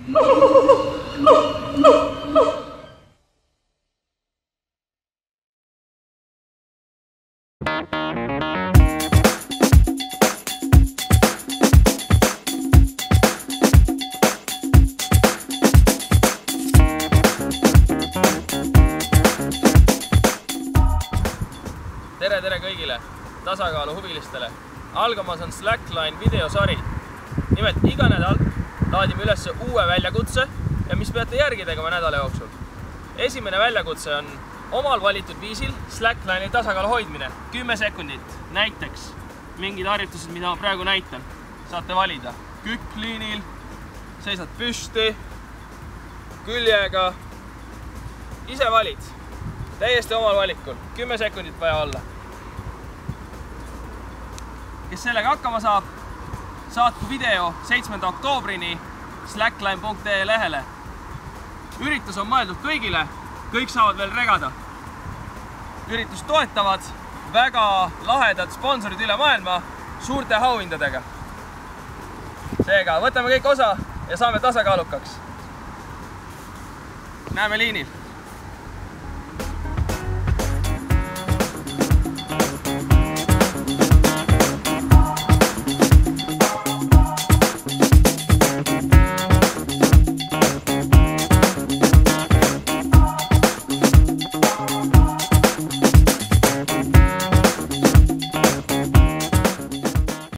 Tere kõigile tasakaalu huvilistele. Algamas on Slackline videosari. Nimelt iga nädal laadime üles uue väljakutse ja mis peate järgi tegema nädala jooksul. Esimene väljakutse on omal valitud viisil Slackline'i tasakaalu hoidmine. 10 sekundit. Näiteks mingid harjutused, mida ma praegu näitan. Saate valida. Kükkliinil, seisad püsti, küljega. Ise valid. Täiesti omal valikul. 10 sekundit vaja olla. Kes sellega hakkama saab, saatku video 7. oktoobrini slackline.ee lehele. Üritus on mõeldud kõigile, kõik saavad veel regada. Üritust toetavad väga lahedad sponsorid üle maailma suurte auhindadega. Seega, võtame kõik osa ja saame tasakaalukaks. Näeme liinil!